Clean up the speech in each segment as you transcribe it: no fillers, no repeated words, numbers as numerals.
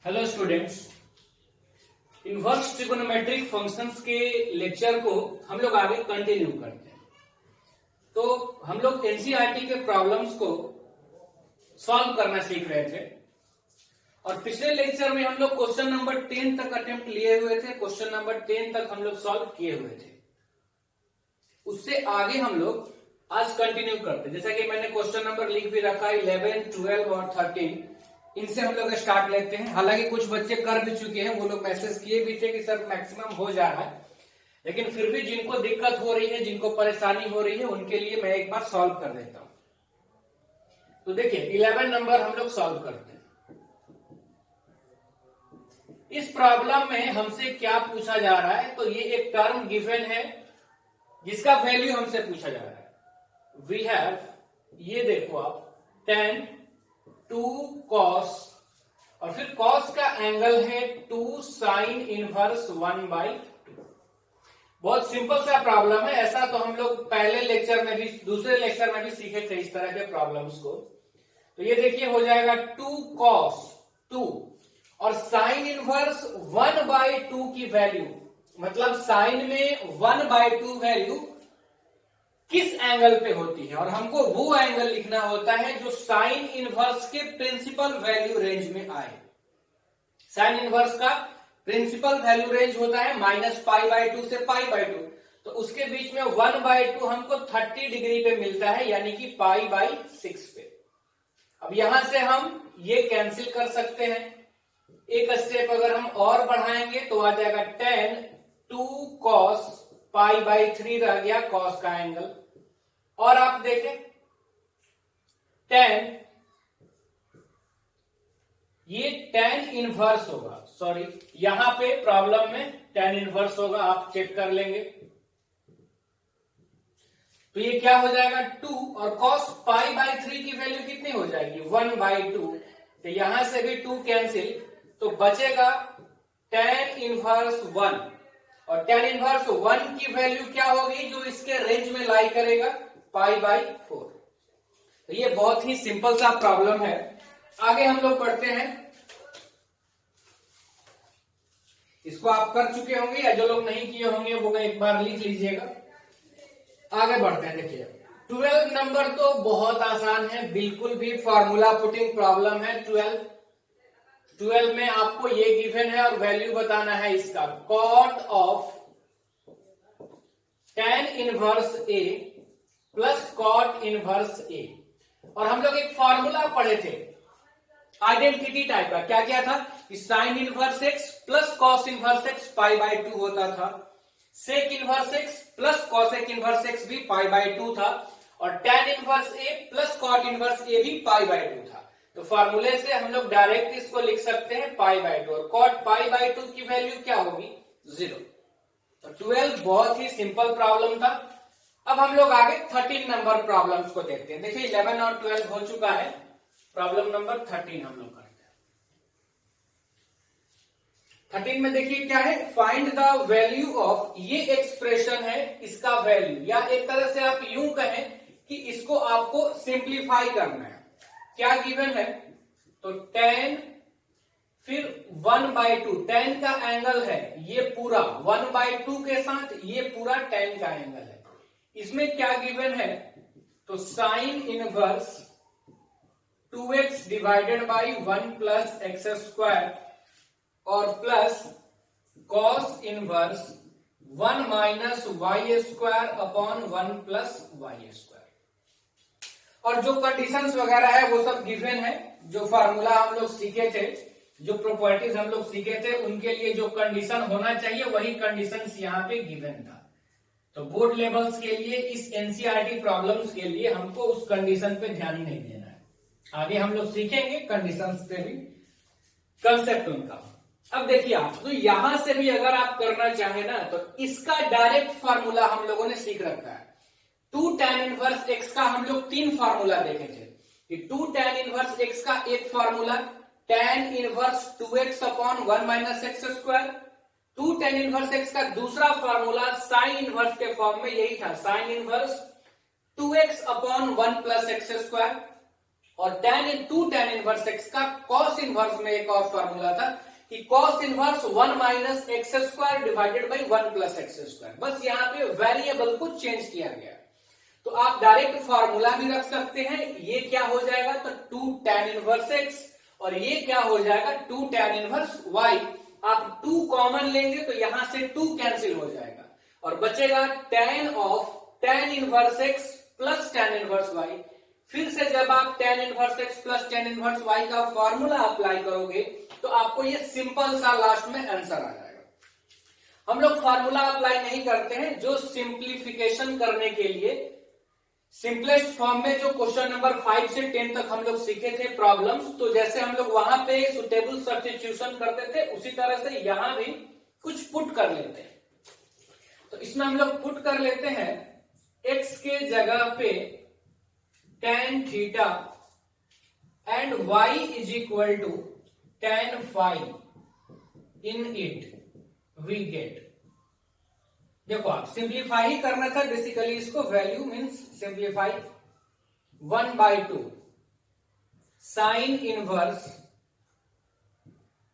Hello students, inverse trigonometric functions के lecture को हम लोग आगे कंटिन्यू करते हैं। तो हम लोग एनसीईआरटी के प्रॉब्लम्स को सॉल्व करना सीख रहे थे और पिछले लेक्चर में हम लोग क्वेश्चन नंबर 10 तक अटेम्प्ट लिए हुए थे। क्वेश्चन नंबर 10 तक हम लोग सॉल्व किए हुए थे। उससे आगे हम लोग आज कंटिन्यू करते हैं। जैसा कि मैंने क्वेश्चन नंबर लिख भी रखा है 11, 12 और 13, इनसे हम लोग स्टार्ट लेते हैं। हालांकि कुछ बच्चे कर भी चुके हैं, वो लोग मैसेज किए भी थे कि सर मैक्सिमम हो जा रहा है, लेकिन फिर भी जिनको दिक्कत हो रही है, जिनको परेशानी हो रही है, उनके लिए मैं एक बार सॉल्व कर देता हूं। तो देखिए 11 नंबर हम लोग सॉल्व करते हैं। इस प्रॉब्लम में हमसे क्या पूछा जा रहा है, तो ये एक टर्म गिवन है जिसका वैल्यू हमसे पूछा जा रहा है। वी हैव, ये देखो आप, tan 2 cos और फिर cos का एंगल है 2 sin इनवर्स 1/2। बहुत सिंपल सा प्रॉब्लम है। ऐसा तो हम लोग पहले लेक्चर में भी, दूसरे लेक्चर में भी सीखे थे इस तरह के प्रॉब्लम्स को। तो ये देखिए हो जाएगा 2 cos 2 और sin इनवर्स 1/2 की वैल्यू, मतलब साइन में 1/2 वैल्यू किस एंगल पे होती है, और हमको वो एंगल लिखना होता है जो साइन इनवर्स के प्रिंसिपल वैल्यू रेंज में आए। साइन इनवर्स का प्रिंसिपल वैल्यू रेंज होता है -π/2 से π/2, तो उसके बीच में 1/2 हमको 30 डिग्री पे मिलता है, यानी कि π/6 पे। अब यहां से हम ये कैंसिल कर सकते हैं। एक स्टेप अगर हम और बढ़ाएंगे तो आ जाएगा tan 2 cos π/3 रह गया cos का एंगल। और आप देखें tan, ये tan इनवर्स होगा, सॉरी यहां पे प्रॉब्लम में tan इनवर्स होगा, आप चेक कर लेंगे। तो ये क्या हो जाएगा 2 और cos π/3 की वैल्यू कितनी हो जाएगी 1/2। तो यहां से भी 2 कैंसिल, तो बचेगा tan इनवर्स 1, और tan इनवर्स 1 की वैल्यू क्या होगी जो इसके रेंज में लाई करेगा π/4। तो ये बहुत ही सिंपल सा प्रॉब्लम है। आगे हम लोग बढ़ते हैं। इसको आप कर चुके होंगे या जो लोग नहीं किए होंगे वो एक बार लिख लीजिएगा। आगे बढ़ते हैं। देखिए 12 नंबर तो बहुत आसान है, बिल्कुल भी फॉर्मूला पुटिंग प्रॉब्लम है। 12 में आपको ये गिवन है और वैल्यू बताना है इसका, cot of tan inverse a plus cot inverse a। और हम लोग एक फॉर्मूला पढ़े थे आइडेंटिटी टाइप का, क्या क्या था कि sine inverse x plus cos inverse x π/2 होता था, sec inverse x plus cosec inverse x भी π/2 था, और tan inverse a plus cot inverse a भी π/2 था। तो फॉर्मूले से हम लोग डायरेक्ट इसको लिख सकते हैं π/2, और cot π/2 की वैल्यू क्या होगी 0। तो 12 बहुत ही सिंपल प्रॉब्लम था। अब हम लोग आगे 13 नंबर प्रॉब्लम्स को देखते हैं। देखिए 11 और 12 हो चुका है, प्रॉब्लम नंबर 13 हम लोग करते हैं। 13 में देखिए क्या है, फाइंड द वैल्यू ऑफ, ये एक्सप्रेशन है इसका वैल्यू, या एक तरह से आप यूं कहें कि इसको आपको सिंप्लीफाई करना है। क्या गिवन है, तो tan फिर 1/2, tan का एंगल है ये पूरा 1/2 के साथ ये पूरा tan का एंगल है। इसमें क्या गिवन है, तो sine inverse 2x divided by 1 plus x square और plus cos inverse 1 minus y square upon 1 plus y square. और जो कंडीशंस वगैरह है वो सब गिवन है। जो फार्मूला हम लोग सीखे थे, जो प्रॉपर्टीज हम लोग सीखे थे, उनके लिए जो कंडीशन होना चाहिए वही कंडीशंस यहाँ पे गिवन था। तो बोर्ड लेवल्स के लिए, इस एनसीईआरटी प्रॉब्लम्स के लिए हमको उस कंडीशन पे ध्यान ही नहीं देना है। आगे हम लोग सीखेंगे कंडीशंस पे भी कंसेप्ट उनका। अब देखिए आप, तो यहां से भी अगर आप करना चाहे ना, तो इसका डायरेक्ट फार्मूला हम लोगों ने सीख रखा है। 2 tan इनवर्स x का हम लोग 3 फार्मूला देखे थे कि 2 tan इनवर्स x का एक formula tan inverse 2x upon 1 minus x square, 2 tan inverse x का दूसरा फार्मूला साइन इनवर्स के फॉर्म में यही था, sign inverse 2x upon 1 plus x square, और tan इनवर्स x का cos इनवर्स में एक और फॉर्मूला था कि cos inverse 1 minus x square divided by 1 plus x square. बस यहाँ पे वेरिएबल को चेंज किया गया। तो आप डायरेक्ट फॉर्मूला भी रख सकते हैं, ये क्या हो जाएगा तो 2 tan इनवर्स x, और ये क्या हो जाएगा 2 tan इनवर्स y। आप 2 कॉमन लेंगे तो यहां से 2 कैंसिल हो जाएगा और बचेगा tan inverse x plus tan inverse y। फिर से जब आप tan inverse x plus tan inverse y का फॉर्मूला अप्लाई करोगे तो आपको ये सिंपल सा लास्ट में आंसर आ जाएगा। हम लोग फॉर्मूला अप्लाई नहीं करते हैं, जो सिंप्लीफिकेशन करने के लिए सिंपलेस्ट फॉर्म में जो क्वेश्चन नंबर 5 से 10 तक हम लोग सीखे थे प्रॉब्लम्स, तो जैसे हम लोग वहां पे सुटेबल सब्स्टिट्यूशन करते थे उसी तरह से यहां भी कुछ पुट कर लेते हैं। तो इसमें हम लोग पुट कर लेते हैं x के जगह पे tan theta and y is equal to tan phi। In it we get, देखो आप सिंप्लीफाई ही करना था बेसिकली इसको, value means simplify 1/2 sine inverse,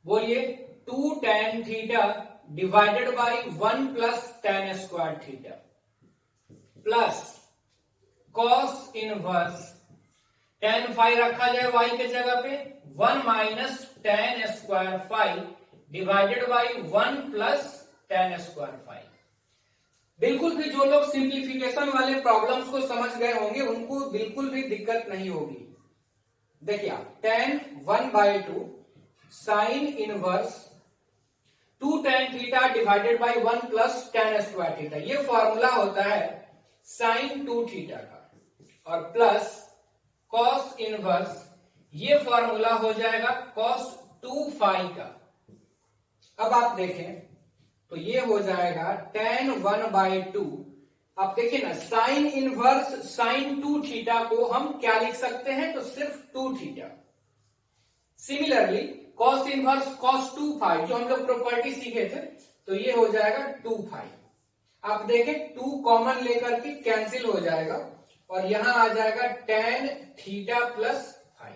बोलिए 2 tan theta divided by 1 plus tan square theta plus cos inverse tan phi रखा जाए y के जगह पे 1 minus tan square phi divided by 1 plus tan square phi. बिल्कुल भी जो लोग सिंप्लीफिकेशन वाले प्रॉब्लम्स को समझ गए होंगे उनको बिल्कुल भी दिक्कत नहीं होगी। देखिए आप tan 1/2 sine inverse 2 tan theta divided by 1 plus tan square theta, ये फॉर्मूला होता है साइन 2 थीटा का, और प्लस कॉस इनवर्स, ये फॉर्मूला हो जाएगा cos 2 फाई का। अब आप देखें तो ये हो जाएगा tan 1/2। आप देखिए ना साइन इनवर्स साइन 2 थीटा को हम क्या लिख सकते हैं तो सिर्फ 2 theta. Similarly cos inverse cos 2 phi जो हम लोग प्रॉपर्टी सीखे थे तो ये हो जाएगा 2 फाई। आप देखें 2 कॉमन लेकर के कैंसिल हो जाएगा और यहां आ जाएगा tan थीटा प्लस फाई।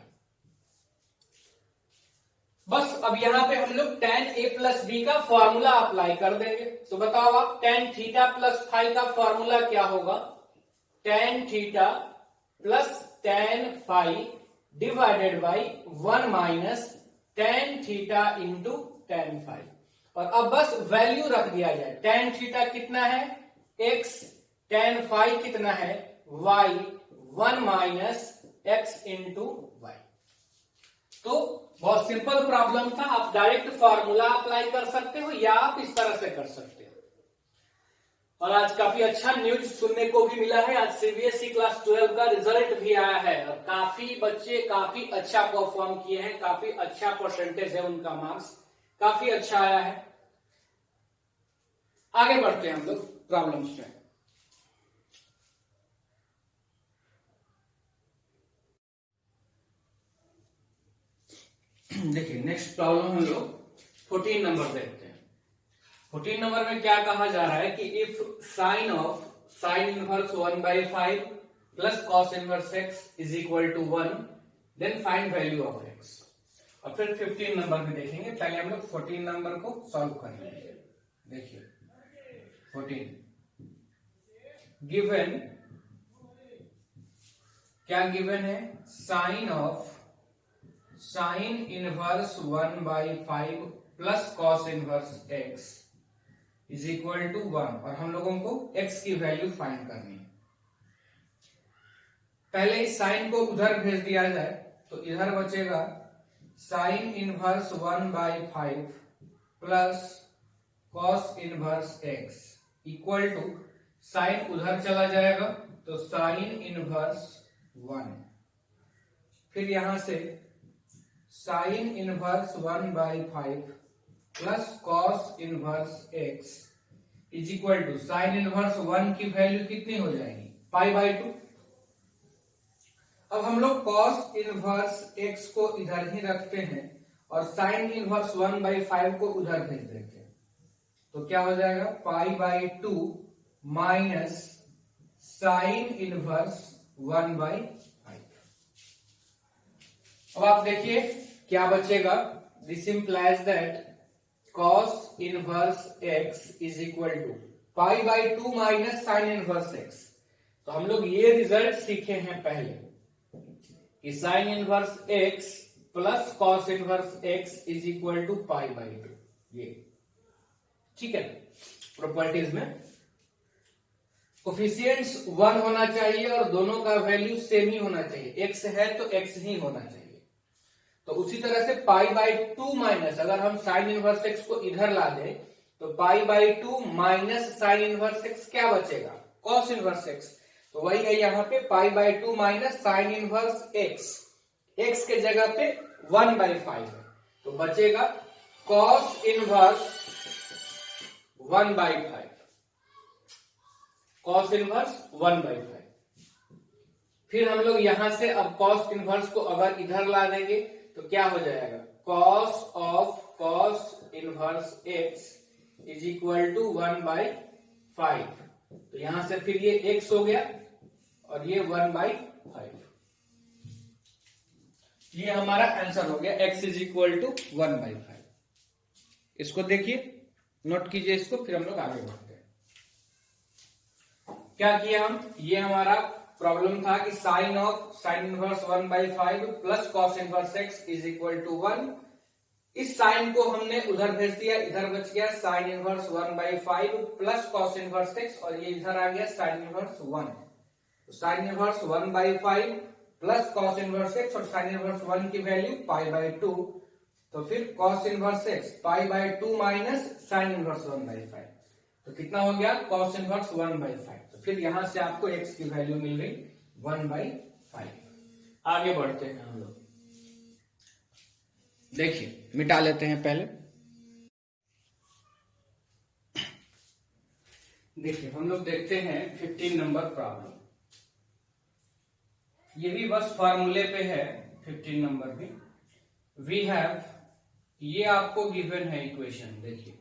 बस अब यहां पे हम लोग tan a प्लस b का फॉर्मूला अप्लाई कर देंगे। तो बताओ आप tan थीटा प्लस फाई का फॉर्मूला क्या होगा, tan theta plus tan phi divided by 1 minus tan theta into tan phi. और अब बस वैल्यू रख दिया जाए, tan थीटा कितना है x, tan फाई कितना है y, 1 minus x into Y. तो बहुत सिंपल प्रॉब्लम था, आप डायरेक्ट फॉर्मूला अप्लाई कर सकते हो या आप इस तरह से कर सकते हो। और आज काफी अच्छा न्यूज सुनने को भी मिला है, आज सीबीएसई क्लास 12 का रिजल्ट भी आया है और काफी बच्चे काफी अच्छा परफॉर्म किए हैं, काफी अच्छा परसेंटेज है उनका, मार्क्स काफी अच्छा आया है। आगे बढ़ते हैं हम लोग प्रॉब्लम्स में। देखिए नेक्स्ट प्रॉब्लम हम लोग 14 नंबर देखते हैं। 14 नंबर में क्या कहा जा रहा है कि if sine of sine inverse 1/5 plus cos inverse x is equal to 1 then find value of x। और फिर 15 नंबर में देखेंगे, पहले हम लोग 14 नंबर को सॉल्व कर लेंगे। देखिए 14 गिवन, क्या गिवन है, sine of sine inverse 1/5 plus cos inverse x is equal to 1, और हम लोगों को x की वैल्यू फाइंड करनी है। पहले इस साइन को उधर भेज दिया जाए तो इधर बचेगा sine inverse 1/5 plus cos inverse x equal to, sine उधर चला जाएगा तो साइन इनवर्स 1, फिर यहां से sine inverse 1/5 plus cos inverse x is equal to, sine inverse 1 की वैल्यू कितनी हो जाएगी π/2। अब हम लोग कॉस इनवर्स x को इधर ही रखते हैं और साइन इनवर्स 1/5 को उधर भेज देते हैं, तो क्या हो जाएगा π/2 माइनस साइन इनवर्स 1/5। अब आप देखिए क्या बचेगा, this implies that cos inverse x is equal to pi by 2 minus sine inverse x। तो हम लोग ये रिजल्ट सीखे हैं पहले कि sine inverse x plus cos inverse x is equal to pi by 2, ये ठीक है। प्रॉपर्टीज में कोफिशिएंट्स 1 होना चाहिए और दोनों का वैल्यू सेम ही होना चाहिए, x है तो x ही होना चाहिए। तो उसी तरह से पाई बाई 2 माइनस, अगर हम साइन इनवर्स x को इधर ला दें तो पाई by 2 minus sine inverse x क्या बचेगा, कॉस इनवर्स x। तो वही है यहाँ पे पाई by 2 minus sine inverse x के जगह पे 1/5 है, तो बचेगा कॉस इनवर्स 1/5, कॉस इनवर्स 1/5। फिर हम लोग यहां से अब कॉस इनवर्स को अगर इधर ला देंगे तो क्या हो जाएगा, cos of cos inverse x is equal to 1/5। तो यहां से फिर ये x हो गया और ये 1/5, ये हमारा आंसर हो गया, x इज इक्वल टू 1/5। इसको देखिए, नोट कीजिए इसको, फिर हम लोग आगे बढ़ते हैं। क्या किया हम, ये हमारा प्रॉब्लम था कि sine inverse 1/5 plus cos inverse x is equal to 1। इस साइन को हमने उधर भेज दिया, इधर बच गया sign inverse 1/5 plus cos inverse x, और ये इधर आ गया साइन इनवर्स 1। तो sine inverse 1/5 plus cos inverse x और साइन इनवर्स 1 की वैल्यू पाई बाई 2, तो फिर cos inverse x pi by 2 minus sine inverse 1/5, तो कितना हो गया, कॉस इनवर्स 1/5। तो फिर यहां से आपको x की वैल्यू मिल गई 1/5। आगे बढ़ते हैं हम लोग, देखिए मिटा लेते हैं पहले। देखिए हम लोग देखते हैं 15 नंबर प्रॉब्लम, ये भी बस फॉर्मूले पे है, 15 नंबर भी। वी हैव, ये आपको गिवन है इक्वेशन, देखिए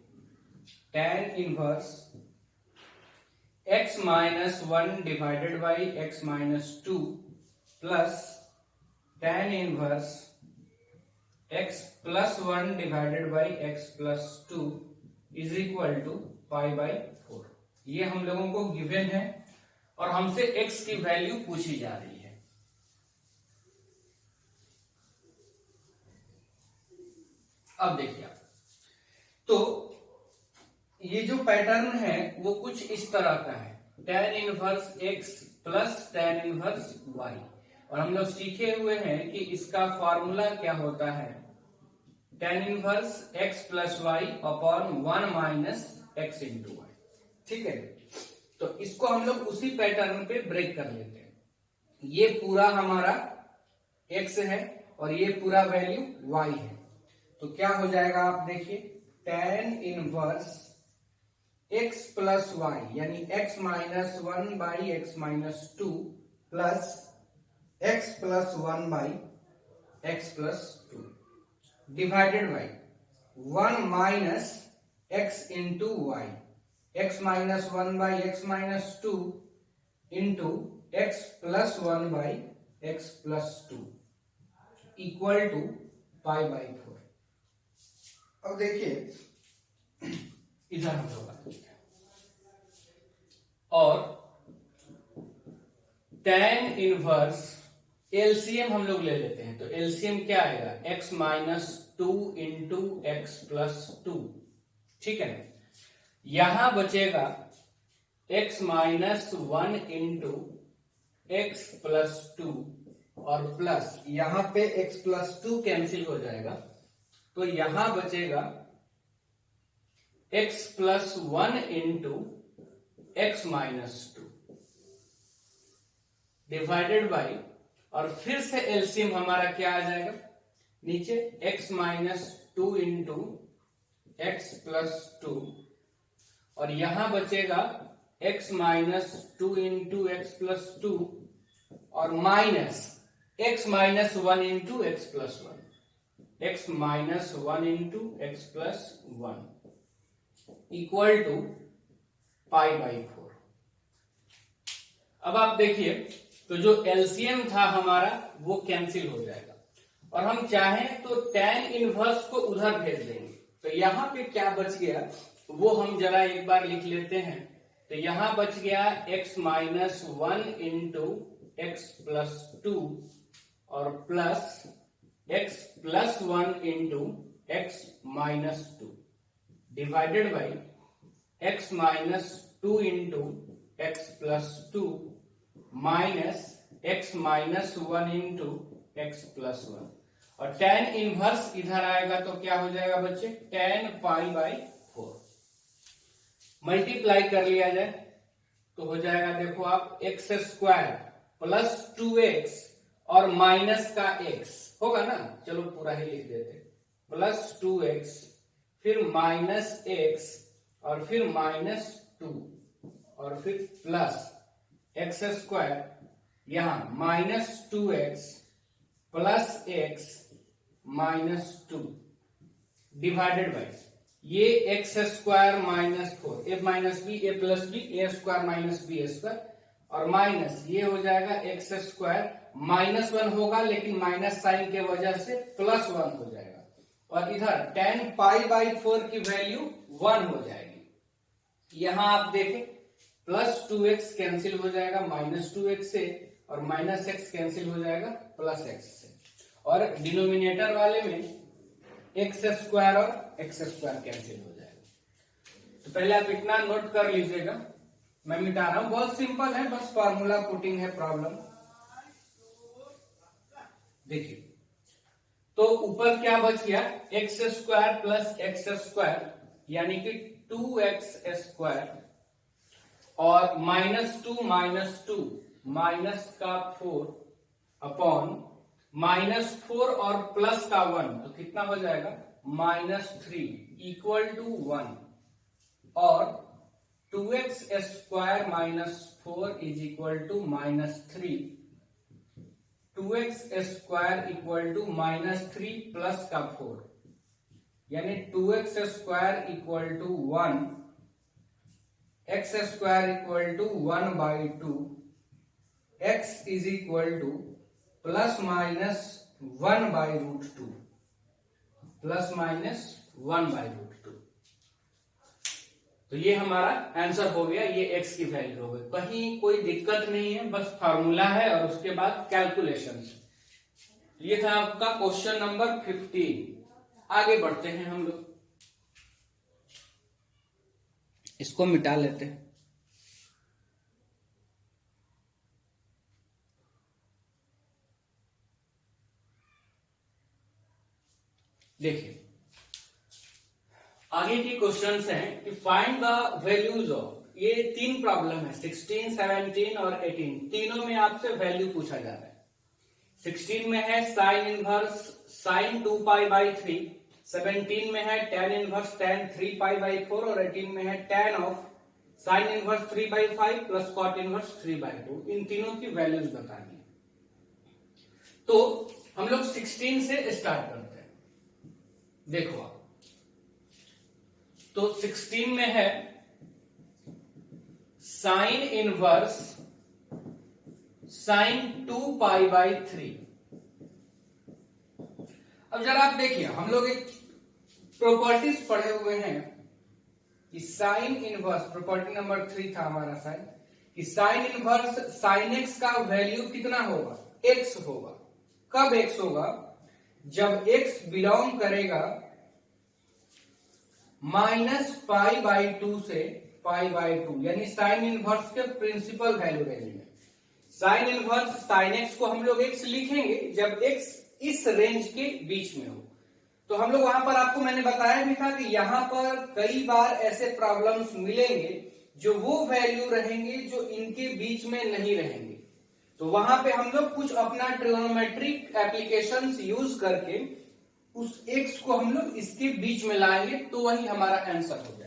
tan inverse x minus 1 divided by x minus 2 plus tan inverse x plus 1 divided by x plus 2 is equal to pi by 4। ये हम लोगों को गिवन है और हमसे x की वैल्यू पूछी जा रही है। अब देखिए आप, तो ये जो पैटर्न है वो कुछ इस तरह का है, tan inverse x plus tan inverse y, और हम लोग सीखे हुए हैं कि इसका फॉर्मूला क्या होता है, tan inverse x plus y upon 1 minus x into y, ठीक है। तो इसको हम लोग उसी पैटर्न पे ब्रेक कर लेते हैं। ये पूरा हमारा x है और ये पूरा वैल्यू y है, तो क्या हो जाएगा आप देखिए, tan inverse x plus y यानी x minus 1 by x minus 2 plus x plus 1 by x plus 2 divided by 1 minus x into y, x minus 1 by x minus 2 into x plus 1 by x plus 2 equal to pi by 4। अब देखिए इधर हम लोग और tan inverse LCM हम लोग ले लेते हैं, तो एलसीएम क्या आएगा, x minus 2 into x plus 2, ठीक है। यहां बचेगा x minus 1 into x plus 2 और प्लस यहां पे x प्लस 2 कैंसिल हो जाएगा, तो यहां बचेगा x plus 1 into x minus 2 divided by, और फिर से एलसीएम हमारा क्या आ जाएगा नीचे, x minus 2 into x plus 2 और यहां बचेगा x minus 2 into x plus 2 और minus x minus 1 into x plus 1, x minus 1 into x plus 1 equal to pi by 4। अब आप देखिए, तो जो एलसीएम था हमारा वो कैंसिल हो जाएगा और हम चाहें तो tan इनवर्स को उधर भेज देंगे। तो यहाँ पे क्या बच गया वो हम जरा एक बार लिख लेते हैं। तो यहां बच गया x minus 1 into x plus 2 और plus x plus 1 into x minus 2 divided by x minus 2 into x plus 2 minus x minus 1 into x plus 1। और tan इनवर्स इधर आएगा तो क्या हो जाएगा बच्चे, tan पाई बाई 4। मल्टीप्लाई कर लिया जाए तो हो जाएगा, देखो आप, एक्स स्क्वायर प्लस 2x और माइनस का x होगा ना, चलो पूरा ही लिख देते, प्लस 2x फिर माइनस x और फिर माइनस 2 और फिर प्लस एक्स स्क्वायर, यहां minus 2x plus x minus 2 divided by ये एक्स स्क्वायर माइनस 4, ए माइनस बी ए प्लस बी, ए स्क्वायर माइनस बी स्क्वायर और माइनस ये हो जाएगा एक्स स्क्वायर माइनस 1 होगा लेकिन माइनस साइन के वजह से प्लस 1 हो जाएगा और इधर tan पाई बाई 4 की वैल्यू 1 हो जाएगी। यहां आप देखें प्लस 2x कैंसिल हो जाएगा माइनस 2x से और माइनस x कैंसिल हो जाएगा प्लस x से और डिनोमिनेटर वाले में एक्स स्क्वायर और एक्स स्क्वायर कैंसिल हो जाएगा। तो पहले आप इतना नोट कर लीजिएगा, मैं मिटा रहा हूं, बहुत सिंपल है, बस फार्मूला पुटिंग है प्रॉब्लम। देखिए तो ऊपर क्या बच गया, x square plus x square यानी कि 2x स्क्वायर और माइनस 2 माइनस का 4 अपॉन माइनस 4 और प्लस का 1 तो कितना हो जाएगा माइनस 3 इक्वल टू 1 और 2x square minus 4 is equal to minus 3, 2x square equal to minus 3 plus का 4 यानी 2x square equal to 1, x square equal to 1 by 2, x is equal to plus minus 1 by root 2, plus minus 1 by root 2। तो ये हमारा answer हो गया, ये x की value हो गई, कहीं कोई दिक्कत नहीं है, बस फार्मूला है और उसके बाद कैलकुलेशन। ये था आपका क्वेश्चन नंबर 15। आगे बढ़ते हैं हम लोग, इसको मिटा लेते हैं। देखिए आगे की क्वेश्चंस हैं कि फाइंड द वैल्यूज ऑफ, ये 3 प्रॉब्लम है, 16, 17 और 18, तीनों में आपसे वैल्यू पूछा जा रहा है। 16 में है sine inverse sine 2 pi by 3, 17 में है tan inverse tan 3 pi by 4 और 18 में है tan of sine inverse 3 by 5 plus cot inverse 3 by 2। इन तीनों की वैल्यूज बतानी है। तो हम लोग 16 से स्टार्ट करते हैं। देखो आप, तो 16 में है sine inverse sine 2 pi by 3। अब जरा आप देखिए, हम लोग एक प्रॉपर्टीज पढ़े हुए हैं कि साइन इनवर्स, प्रॉपर्टी नंबर 3 था हमारा साइन, कि साइन इनवर्स साइन एक्स का वैल्यू कितना होगा, एक्स होगा। कब एक्स होगा, जब x बिलोंग करेगा माइनस पाई बाई 2 से पाई बाई 2, यानी साइन इनवर्स के प्रिंसिपल वैल्यू रेंज में। साइन इनवर्स साइन एक्स को हम लोग x लिखेंगे जब x इस रेंज के बीच में हो। तो हम लोग वहां पर, आपको मैंने बताया भी था कि यहां पर कई बार ऐसे प्रॉब्लम्स मिलेंगे जो वो वैल्यू रहेंगे जो इनके बीच में नहीं रहेंगे। तो वहां पे हम लोग कुछ अपना ट्रिग्नोमेट्रिक एप्लीकेशंस यूज करके उस x को हम लोग इसके बीच में लाएंगे, तो वही हमारा आंसर हो जाएगा।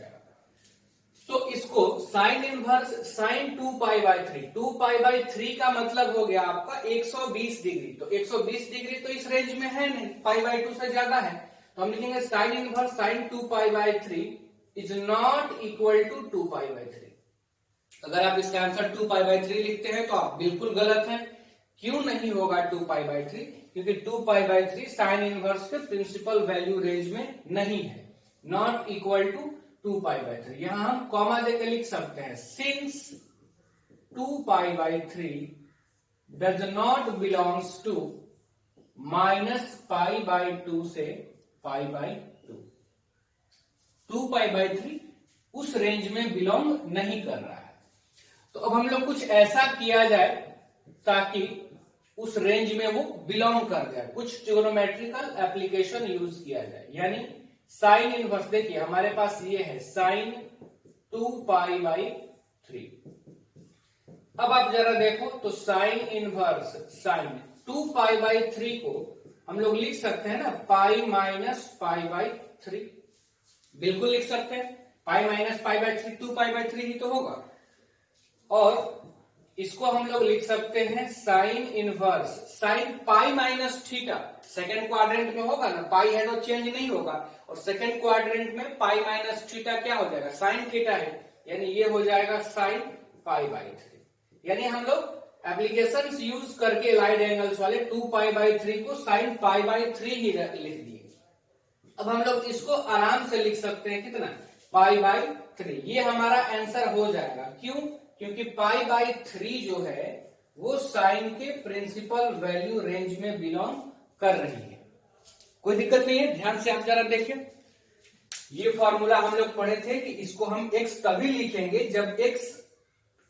तो इसको sign inverse sine 2 pi by 3, 2 pi by 3 का मतलब हो गया आपका 120 डिग्री। तो 120 डिग्री तो इस रेंज में है नहीं, पाई बाई 2 से ज्यादा है, तो हम लिखेंगे sine inverse sine 2 pi by 3 is not equal to 2 pi by 3। अगर आप इसका आंसर 2 पाई बाई 3 लिखते हैं तो आप बिल्कुल गलत हैं, क्यों नहीं होगा 2π/3? क्योंकि 2π/3 साइन इनवर्स के प्रिंसिपल वैल्यू रेंज में नहीं है, नॉट इक्वल टू 2π/3। यहां हम कॉमा देकर लिख सकते हैं, since 2π/3 does not belongs to -π/2 से π/2। 2π/3 उस रेंज में बिलोंग नहीं कर रहा है। तो अब हम लोग कुछ ऐसा किया जाए ताकि उस रेंज में वो बिलोंग कर जाए, कुछ ट्रिग्नोमेट्रिकल एप्लीकेशन यूज किया जाए। यानी साइन इनवर्स, देखिए हमारे पास ये है साइन 2π/3। अब आप जरा देखो तो साइन इनवर्स साइन 2π/3 को हम लोग लिख सकते हैं ना π-π/3, बिल्कुल लिख सकते हैं। π-π/3 2π/3 ही तो होगा। और इसको हम लोग लिख सकते हैं sine inverse sine π-θ, second quadrant में होगा ना, पाई है तो चेंज नहीं होगा, और सेकेंड क्वाड्रेंट में π-θ क्या हो जाएगा, साइन थीटा है, यानी ये हो जाएगा साइन π/3। यानी हम लोग एप्लीकेशंस यूज करके लाइट एंगल्स वाले 2π/3 को साइन π/3 ही लिख दिए। अब हम लोग इसको आराम से लिख सकते हैं, कितना, π/3। ये हमारा आंसर हो जाएगा। क्यों? क्योंकि π/3 जो है वो साइन के प्रिंसिपल वैल्यू रेंज में बिलोंग कर रही है। कोई दिक्कत नहीं है, ध्यान से आप जरा देखिए। ये फॉर्मूला हम लोग पढ़े थे कि इसको हम x तभी लिखेंगे जब x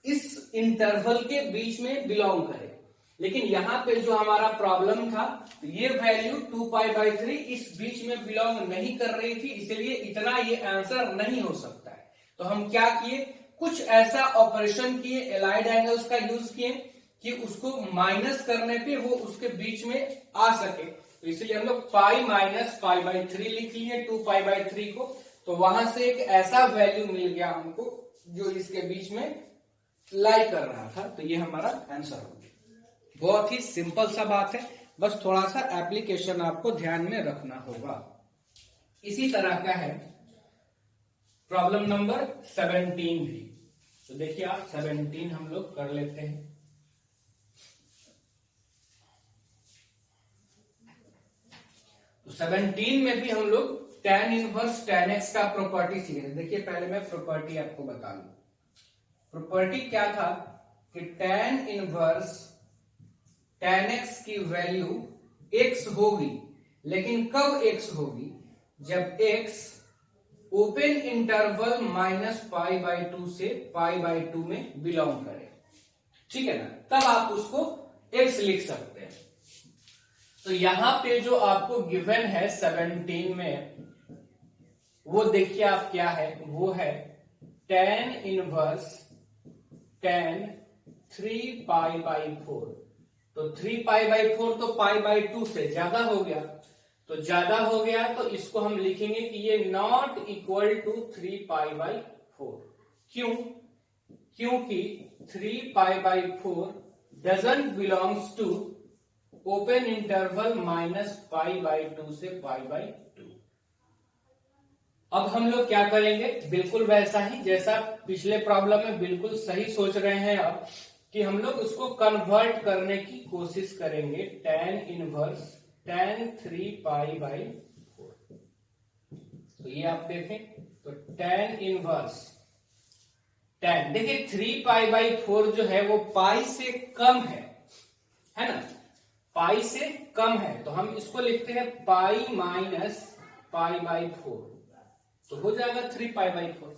इस इंटरवल के बीच में बिलोंग करे। लेकिन यहां पे जो हमारा प्रॉब्लम था, ये वैल्यू 2π/3 इस बीच में बिलोंग नहीं कर रही थी, इसलिए इतना ये आंसर नहीं हो सकता है। तो हम क्या किए, कुछ ऐसा ऑपरेशन किए, एलाइड एंगल्स का यूज किए कि उसको माइनस करने पे वो उसके बीच में आ सके। तो इसलिए हम लोग π-π/3 लिख लिए 2π/3 को। तो वहां से एक ऐसा वैल्यू मिल गया हमको जो इसके बीच में लाई कर रहा था। तो ये हमारा आंसर हो गया। बहुत ही सिंपल सा बात है, बस थोड़ा सा एप्लीकेशन आपको ध्यान में रखना होगा। इसी तरह का है प्रॉब्लम नंबर 17 भी। तो देखिए आप 17 हम लोग कर लेते हैं। तो 17 में भी हम लोग tan इनवर्स tan x का प्रॉपर्टी सीख रहे। देखिए पहले मैं प्रॉपर्टी आपको बता दूं। प्रॉपर्टी क्या था कि tan इनवर्स tan x की वैल्यू x होगी, लेकिन कब x होगी, जब x ओपन इंटरवल -π/2 से π/2 में बिलोंग करे। ठीक है ना, तब आप उसको x लिख सकते हैं। तो यहां पे जो आपको गिवन है 17 में, वो देखिए आप क्या है, वो है tan इनवर्स tan 3π/4। तो 3π/4 तो π/2 से ज्यादा हो गया, तो ज्यादा हो गया तो इसको हम लिखेंगे कि ये नॉट इक्वल टू 3π/4। क्यों? क्योंकि 3π/4 doesn't belongs to open interval -π/2 से π/2। अब हम लोग क्या करेंगे, बिल्कुल वैसा ही जैसा पिछले प्रॉब्लम में, बिल्कुल सही सोच रहे हैं आप कि हम लोग उसको कन्वर्ट करने की कोशिश करेंगे। tan inverse tan 3π/4। तो ये आप देखें तो tan इनवर्स tan, देखिए 3π/4 जो है वो पाई से कम है ना, पाई से कम है। तो हम इसको लिखते हैं पाई माइनस π/4, तो हो जाएगा 3π/4।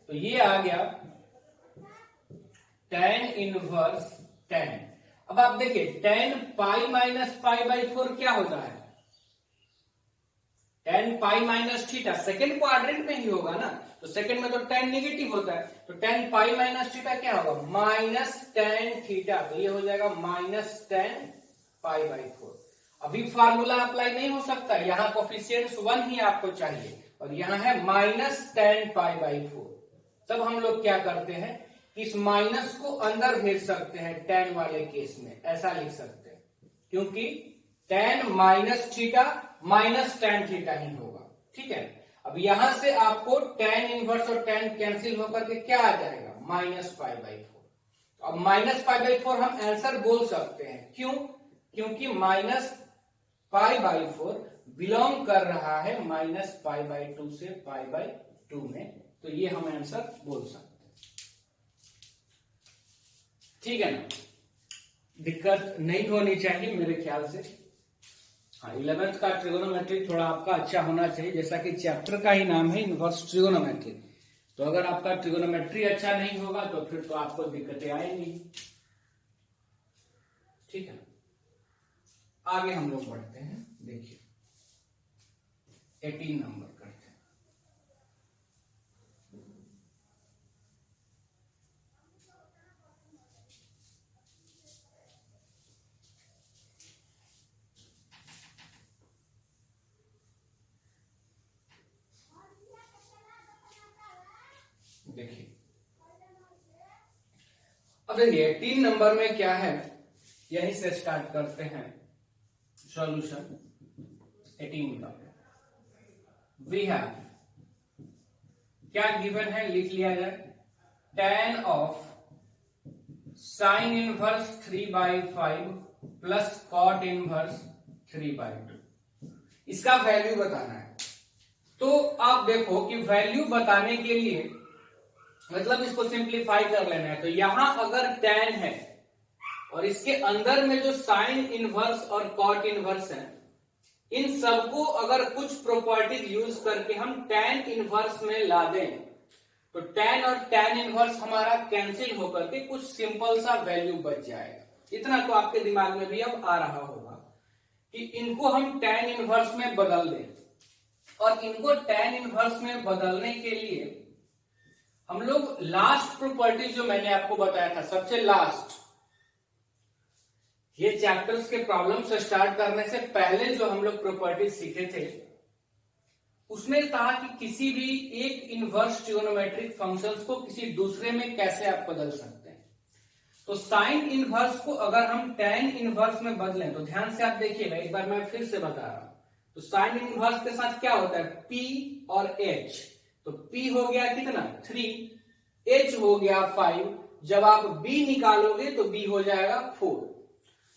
तो ये आ गया tan इनवर्स tan। अब आप देखिए tan π-π/4 क्या होता है, tan π-θ सेकेंड क्वाड्रेंट में ही होगा ना, तो सेकेंड में तो tan नेगेटिव होता है, तो tan π-θ क्या होगा, -tan थीटा। तो ये हो जाएगा -tan π/4। अभी फार्मूला अप्लाई नहीं हो सकता, यहाँ कोफिशिएंट्स 1 ही आपको चाहिए, और यहाँ है -tan π/4। तब हम लोग क्या करते हैं, इस माइनस को अंदर भेज सकते हैं tan वाले केस में, ऐसा लिख सकते हैं, क्योंकि tan -θ -tan θ ही होगा। ठीक है, अब यहां से आपको tan इनवर्स और tan कैंसिल होकर के क्या आ जाएगा, -π/4। अब -π/4 हम आंसर बोल सकते हैं, क्यों? क्योंकि -π/4 बिलोंग कर रहा है -π/2 से π/2 में, तो ये हम आंसर बोल सकते हैं। ठीक है ना, दिक्कत नहीं होनी चाहिए मेरे ख्याल से। हाँ, 11th का ट्रिगोनोमेट्री थोड़ा आपका अच्छा होना चाहिए, जैसा कि चैप्टर का ही नाम है इनवर्स ट्रिगोनोमेट्री। तो अगर आपका ट्रिगोनोमेट्री अच्छा नहीं होगा तो फिर तो आपको दिक्कतें आएंगी। ठीक है, आगे हम लोग बढ़ते हैं। देखिए 18 नंबर करते हैं। देखिए अब देखिए 18 नंबर में क्या है, यहीं से स्टार्ट करते हैं सॉल्यूशन। 18 का वी हैव क्या गिवन है, लिख लिया जाए। tan of sine inverse 3/5 plus cot inverse 3/2, इसका वैल्यू बताना है। तो आप देखो कि वैल्यू बताने के लिए मतलब इसको सिंप्लीफाई कर लेना है। तो यहां अगर tan है और इसके अंदर में जो साइन इनवर्स और कॉट इनवर्स है, इन सबको अगर कुछ प्रॉपर्टीज यूज करके हम tan इनवर्स में ला दें तो tan और tan इनवर्स हमारा कैंसिल होकर के कुछ सिंपल सा वैल्यू बच जाएगा। इतना तो आपके दिमाग में भी अब आ रहा होगा कि इनको हम tan इनवर्स में बदल दें, और इनको tan इनवर्स में बदलने के लिए हम लोग लास्ट प्रॉपर्टी जो मैंने आपको बताया था, सबसे लास्ट, ये चैप्टर्स के प्रॉब्लम्स स्टार्ट करने से पहले जो हम लोग प्रॉपर्टी सीखे थे, उसमें था कि किसी भी एक इनवर्स ट्रिगोनोमेट्रिक फंक्शंस को किसी दूसरे में कैसे आप बदल सकते हैं। तो साइन इनवर्स को अगर हम tan इनवर्स में बदलें तो ध्यान से आप देखिएगा, एक बार मैं फिर से बता रहा हूं। तो साइन इनवर्स के साथ क्या होता है, P और H। तो P हो गया कितना 3, H हो गया 5। जब आप B निकालोगे तो B हो जाएगा 4।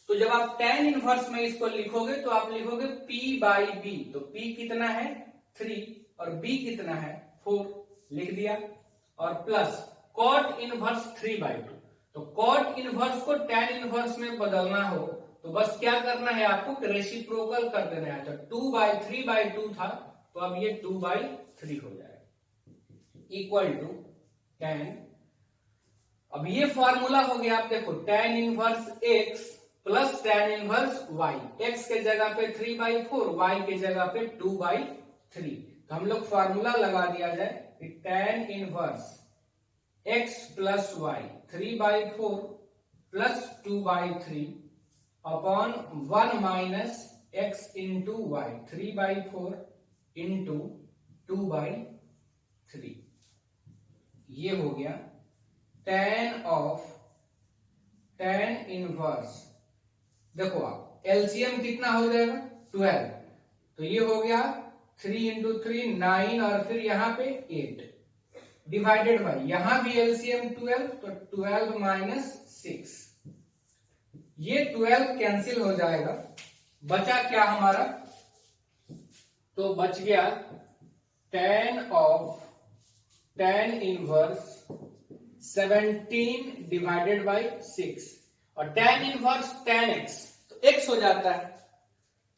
तो जब आप tan इनवर्स में इसको लिखोगे तो आप लिखोगे P/B। तो P कितना है 3 और B कितना है 4, लिख दिया। और प्लस कॉट इनवर्स 3/2। तो कॉट इनवर्स को tan इनवर्स में बदलना हो तो बस क्या करना है आपको, रेसिप्रोकल कर देना है। तो 2/3/2 था, तो अब ये 2/3 हो जाएगा, इक्वल टू tan। अब ये फॉर्मूला हो गया, आप देखो tan inverse x plus tan inverse y। x के जगह पे 3/4, y के जगह पे 2/3। तो हम लोग फॉर्मूला लगा दिया जाए कि tan inverse x plus y 3/4 plus 2/3 upon 1 minus x into y, 3/4 into 2/3। ये हो गया tan ऑफ tan इनवर्स। देखो आप एलसीएम कितना हो जाएगा 12। तो ये हो गया 3 इंटू 3 9 और फिर यहां पे 8 डिवाइडेड बाई, यहां भी एलसीएम 12, तो 12 माइनस 6। ये 12 कैंसिल हो जाएगा, बचा क्या हमारा, तो बच गया tan of tan inverse 17 divided by 6। और tan इनवर्स tan x, तो x हो जाता है,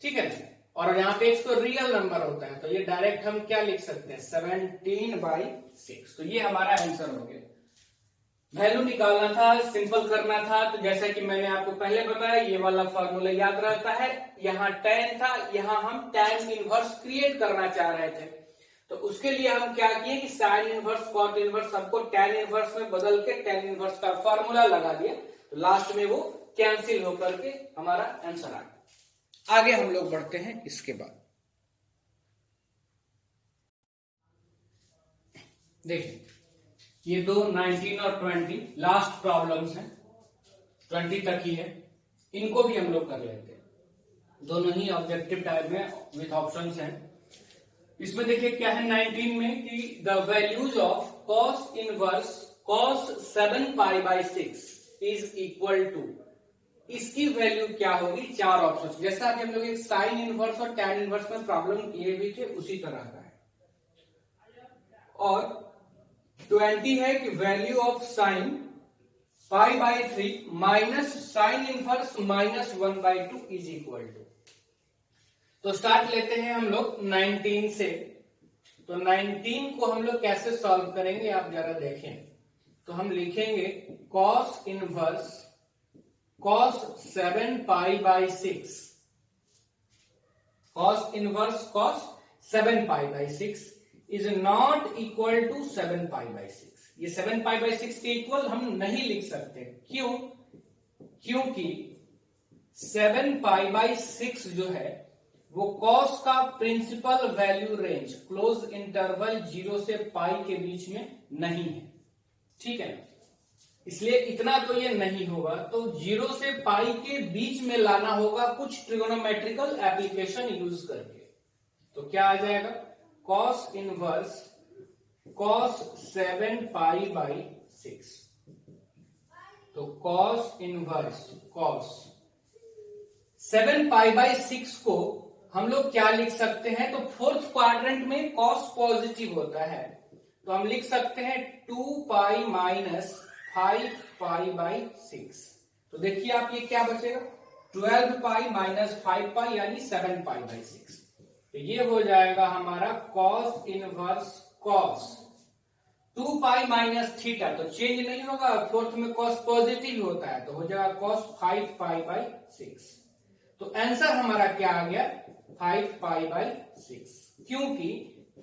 ठीक है। और यहाँ पे x तो रियल नंबर होता है, तो ये डायरेक्ट हम क्या लिख सकते हैं 17/6। तो ये हमारा आंसर हो गया। वैल्यू निकालना था, सिंपल करना था, तो जैसा कि मैंने आपको पहले बताया ये वाला फॉर्मूला याद रहता है। यहाँ tan था, यहाँ हम tan इनवर्स क्रिएट करना चाह रहे थे, तो उसके लिए हम क्या किए कि साइन इनवर्स कॉट इनवर्स सबको tan इनवर्स में बदल के tan इनवर्स का फॉर्मूला लगा दिया, तो लास्ट में वो कैंसिल होकर के हमारा आंसर आ गया। आगे हम लोग बढ़ते हैं इसके बाद। देखिए ये दो 19 और 20 लास्ट प्रॉब्लम्स हैं, 20 तक ही है, इनको भी हम लोग कर लेते हैं। दोनों ही ऑब्जेक्टिव टाइप में विथ ऑप्शंस हैं। इसमें देखिए क्या है 19 में कि the values of cos inverse cos 7π/6 is equal to, इसकी वैल्यू क्या होगी, 4 ऑप्शन, जैसा कि हम लोग एक साइन इनवर्स और टैन इनवर्स में प्रॉब्लम किए भी थे उसी तरह का है। और 20 है कि value of sine π/3 minus sine inverse -1/2 is equal to. तो स्टार्ट लेते हैं हम लोग 19 से। तो 19 को हम लोग कैसे सॉल्व करेंगे आप जरा देखें। तो हम लिखेंगे cos inverse cos 7π/6, cos inverse cos 7π/6 is not equal to 7π/6। ये 7π/6 के इक्वल हम नहीं लिख सकते। क्यों? क्योंकि 7π/6 जो है वो cos का principal value range close interval 0 से पाई के बीच में नहीं है, ठीक है, इसलिए इतना तो ये नहीं होगा। तो 0 से पाई के बीच में लाना होगा कुछ ट्रिगोनोमेट्रिकल एप्लीकेशन यूज करके। तो क्या आ जाएगा, cos इनवर्स cos 7π/6। तो cos इनवर्स cos 7π/6 को हम लोग क्या लिख सकते हैं, तो फोर्थ क्वाड्रेंट में cos पॉजिटिव होता है, तो हम लिख सकते हैं 2π माइनस 5π/6। तो देखिए आप ये क्या बचेगा, 12π माइनस 5π यानी 7π/6। तो ये हो जाएगा हमारा cos inverse cos 2π minus theta, तो चेंज नहीं होगा, फोर्थ में cos पॉजिटिव होता है, तो हो जाएगा cos 5π/6। तो आंसर हमारा क्या आ गया, 5π/6, क्योंकि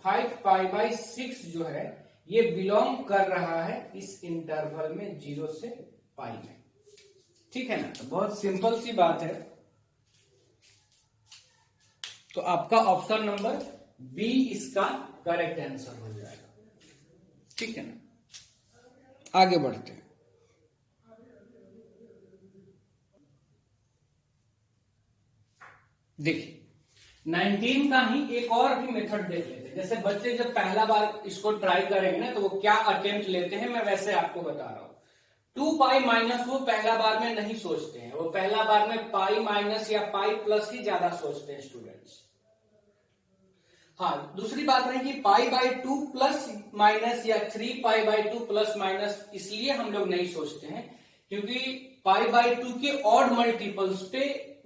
5π/6 जो है ये बिलोंग कर रहा है इस इंटरवल में 0 से पाई में, ठीक है ना। तो बहुत सिंपल सी बात है। तो आपका ऑप्शन नंबर बी इसका करेक्ट आंसर हो जाएगा, ठीक है ना। आगे बढ़ते हैं। देखिए 19 का ही एक और भी मेथड देख लेते हैं। जैसे बच्चे जब पहला बार इसको ट्राई करेंगे ना तो वो क्या अटेम्प्ट लेते हैं, मैं वैसे आपको बता रहा हूं। 2π माइनस वो पहला बार में नहीं सोचते हैं, वो पहला बार में पाई माइनस या पाई प्लस ही ज्यादा सोचते हैं स्टूडेंट्स। हाँ, दूसरी बात है कि π/2 प्लस माइनस या 3π/2 प्लस माइनस इसलिए हम लोग नहीं सोचते हैं क्योंकि π/2 के ऑड मल्टीपल्स पे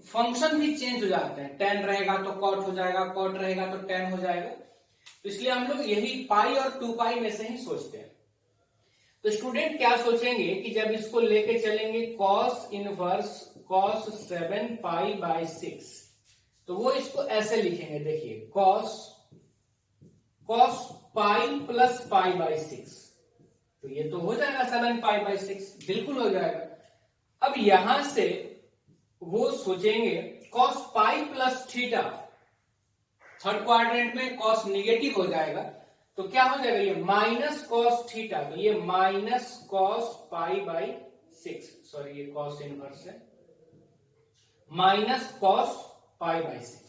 फंक्शन भी चेंज हो जाते हैं, tan रहेगा तो cot हो जाएगा, cot रहेगा तो tan हो जाएगा, तो इसलिए हम लोग यही पाई और 2π में से ही सोचते हैं। तो स्टूडेंट क्या सोचेंगे कि जब इसको लेके चलेंगे cos इनवर्स cos 7π/6, तो वो इसको ऐसे लिखेंगे, देखिए cos पाई प्लस π/6, तो ये तो हो जाएगा 7π/6, बिल्कुल हो जाएगा। अब यहां से वो सोचेंगे cos pi plus theta, third quadrant में cos निगेटिव हो जाएगा, तो क्या हो जाएगा, ये माइनस cos थीटा, तो ये माइनस cos π/6, सॉरी ये cos इनवर्स है, माइनस cos π/6।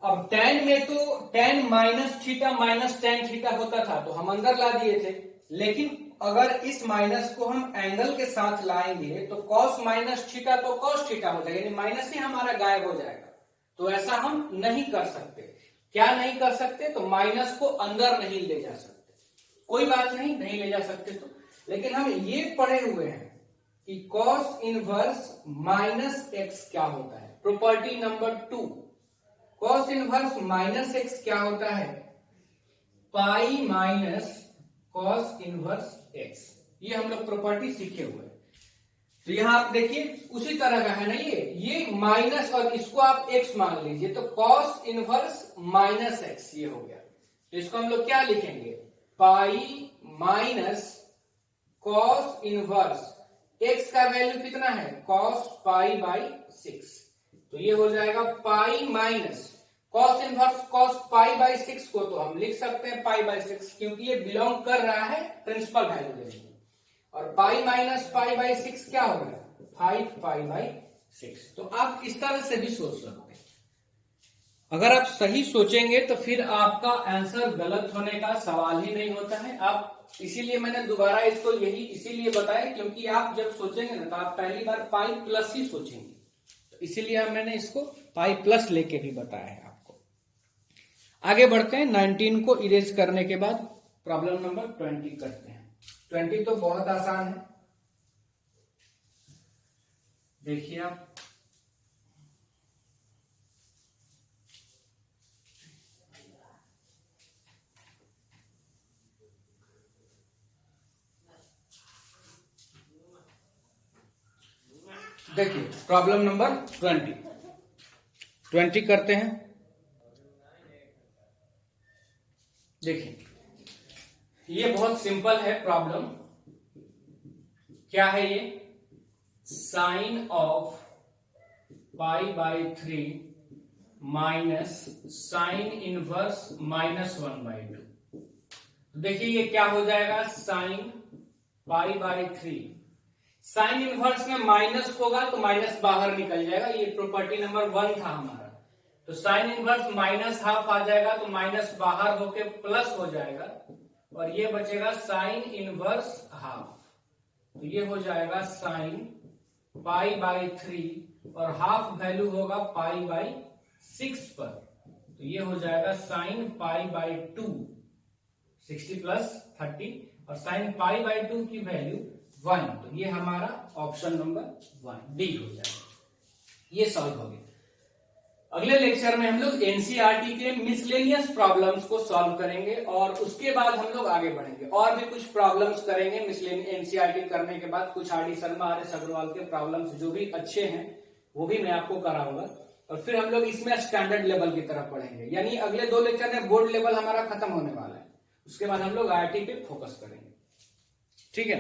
अब tan में तो tan minus theta minus tan theta होता था, तो हम अंदर ला दिए थे, लेकिन अगर इस माइनस को हम एंगल के साथ लाएंगे तो cos माइनस थीटा तो cos थीटा हो जाएगा, यानी माइनस ही हमारा गायब हो जाएगा। तो ऐसा हम नहीं कर सकते। क्या नहीं कर सकते, तो माइनस को अंदर नहीं ले जा सकते, कोई बात नहीं, नहीं ले जा सकते तो, लेकिन हम ये पढ़े हुए हैं कि cos इनवर्स माइनस एक्स क्या होता है। Property number 2, cos inverse minus x क्या होता है, pi minus cos inverse x, ये हम लोग प्रॉपर्टी सीखे हुए हैं। तो यहां आप देखिए उसी तरह का है ना, ये माइनस और इसको आप x मान लीजिए, तो cos इनवर्स माइनस एक्स ये हो गया। तो इसको हम लोग क्या लिखेंगे, pi minus cos inverse x का वैल्यू कितना है, cos π/6, तो ये हो जाएगा pi minus cos inverse cos π/6 को तो हम लिख सकते हैं π/6, क्योंकि ये बिलोंग कर रहा है प्रिंसिपल वैल्यू लेने में, और पाई माइनस π/6 क्या हो गया, 5π/6। तो आप इस तरह से भी सोच सकते हैं। अगर आप सही सोचेंगे तो फिर आपका आंसर गलत होने का सवाल ही नहीं होता है। आप इसीलिए मैंने दोबारा इसको यही इसीलिए बताया क्योंकि आप जब सोचेंगे ना तो आप पहली बार पाई प्लस ही सोचेंगे, तो इसीलिए मैंने इसको पाई प्लस लेके भी बताया है आपको। आगे बढ़ते हैं। 19 को इरेज करने के बाद प्रॉब्लम नंबर 20 करते हैं। 20 तो बहुत आसान है, देखिए आप। देखिए प्रॉब्लम नंबर 20 करते हैं। देखिए ये बहुत सिंपल है प्रॉब्लम। क्या है ये? Sine of π/3 minus sine inverse -1/2। देखिए ये क्या हो जाएगा? साइन π/3, साइन इनवर्स में माइनस होगा तो माइनस बाहर निकल जाएगा, ये प्रॉपर्टी नंबर 1 था हमारा। तो साइन इनवर्स -½ आ जाएगा तो माइनस बाहर होके प्लस हो जाएगा और ये बचेगा साइन इनवर्स ½ तो ये हो जाएगा साइन π/3 और हाफ वैल्यू होगा π/6 पर, तो ये हो जाएगा साइन π/2, 60 + 30 और साइन π/2 की वैल्यू 1, तो ये हमारा ऑप्शन नंबर 1 डी हो जाएगा। ये सॉल्व हो गया। अगले लेक्चर में हम लोग एनसीईआरटी के मिसलेनियस प्रॉब्लम्स को सॉल्व करेंगे और उसके बाद हम लोग आगे बढ़ेंगे और भी कुछ प्रॉब्लम्स करेंगे। एनसीईआरटी करने के बाद कुछ R D Sharma, R S Agrawal के प्रॉब्लम्स जो भी अच्छे हैं वो भी मैं आपको कराऊंगा और फिर हम लोग इसमें स्टैंडर्ड लेवल की तरफ पढ़ेंगे। यानी अगले 2 लेक्चर में बोर्ड लेवल हमारा खत्म होने वाला है, उसके बाद हम लोग IIT पे फोकस करेंगे। ठीक है।